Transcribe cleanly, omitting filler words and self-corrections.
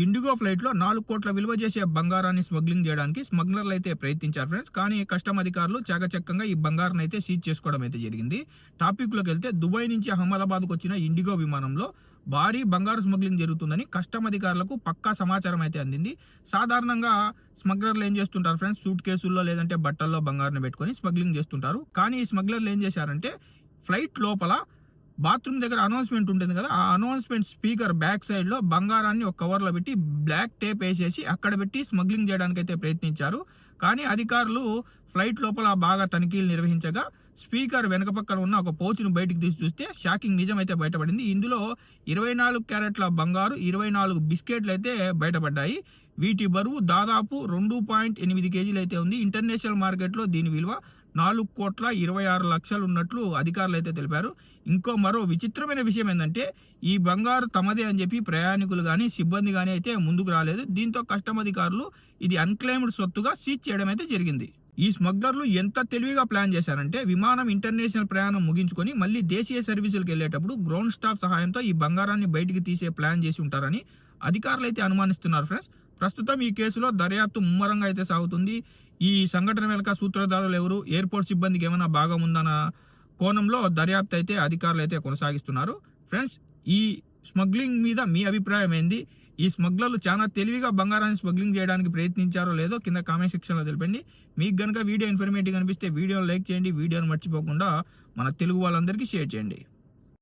IndiGo ఫ్లైట్లో 4 కోట్ల విలువ చేసే బంగారాన్ని స్మగ్లింగ్ చేయడానికి స్మగ్లర్లు అయితే ప్రయత్నించారు ఫ్రెండ్స్. కానీ కస్టమ్ అధికారులు చాకచక్యంగా ఈ బంగారాన్ని అయితే సీజ్ చేసుకోవడం అయితే జరిగింది. టాపిక్లోకి వెళ్తే దుబాయ్ నుంచి అహ్మదాబాద్కు వచ్చిన ఇండిగో విమానంలో భారీ బంగారు స్మగ్లింగ్ జరుగుతుందని కస్టమ్ అధికారులకు పక్కా సమాచారం అయితే అందింది. సాధారణంగా స్మగ్లర్లు ఏం చేస్తుంటారు ఫ్రెండ్స్, సూట్ కేసుల్లో లేదంటే బట్టల్లో బంగారాన్ని పెట్టుకొని స్మగ్లింగ్ చేస్తుంటారు. కానీ ఈ స్మగ్లర్లు ఏం చేశారంటే ఫ్లైట్ లోపల బాత్రూమ్ దగ్గర అనౌన్స్మెంట్ ఉంటుంది కదా, ఆ అనౌన్స్మెంట్ స్పీకర్ బ్యాక్ సైడ్లో బంగారాన్ని ఒక కవర్లో పెట్టి బ్లాక్ టేప్ వేసేసి అక్కడ పెట్టి స్మగ్లింగ్ చేయడానికి అయితే ప్రయత్నించారు. కానీ అధికారులు ఫ్లైట్ లోపల బాగా తనిఖీలు నిర్వహించగా స్పీకర్ వెనక పక్కన ఉన్న ఒక పౌచ్ను బయటికి తీసి చూస్తే షాకింగ్ నిజమైతే బయటపడింది. ఇందులో 24 క్యారెట్ల బంగారు, 24 బిస్కెట్లు అయితే బయటపడ్డాయి. వీటి బరువు దాదాపు 2.8 కేజీలు అయితే ఉంది. ఇంటర్నేషనల్ మార్కెట్లో దీని విలువ 4,26,00,000 ఉన్నట్లు అధికారులు అయితే తెలిపారు. మరో విచిత్రమైన విషయం ఏంటంటే ఈ బంగారు తమదే అని చెప్పి ప్రయాణికులు కానీ సిబ్బంది కానీ అయితే ముందుకు రాలేదు. దీంతో కస్టమ్ అధికారులు ఇది అన్క్లెయిమ్డ్ సొత్తుగా సీజ్ చేయడం అయితే జరిగింది. ఈ స్మగ్లర్లు ఎంత తెలివిగా ప్లాన్ చేశారంటే విమానం ఇంటర్నేషనల్ ప్రయాణం ముగించుకొని మళ్ళీ దేశీయ సర్వీసులకు వెళ్ళేటప్పుడు గ్రౌండ్ స్టాఫ్ సహాయంతో ఈ బంగారాన్ని బయటికి తీసే ప్లాన్ చేసి ఉంటారని అధికారులు అయితే అనుమానిస్తున్నారు ఫ్రెండ్స్. ప్రస్తుతం ఈ కేసులో దర్యాప్తు ముమ్మరంగా అయితే సాగుతుంది. ఈ సంఘటన వెనుక సూత్రధారులు ఎవరు, ఎయిర్పోర్ట్ సిబ్బందికి ఏమైనా భాగం ఉందన్న కోణంలో దర్యాప్తు అయితే అధికారులు అయితే కొనసాగిస్తున్నారు. ఫ్రెండ్స్, ఈ స్మగ్లింగ్ మీద మీ అభిప్రాయం ఏంది? ఈ స్మగ్లర్లు చాలా తెలివిగా బంగారాన్ని స్మగ్లింగ్ చేయడానికి ప్రయత్నించారో లేదో కింద కామెంట్ సెక్షన్లో తెలిపండి. మీకు కనుక వీడియో ఇన్ఫర్మేటివ్ అనిపిస్తే వీడియోని లైక్ చేయండి. వీడియోని మర్చిపోకుండా మన తెలుగు వాళ్ళందరికీ షేర్ చేయండి.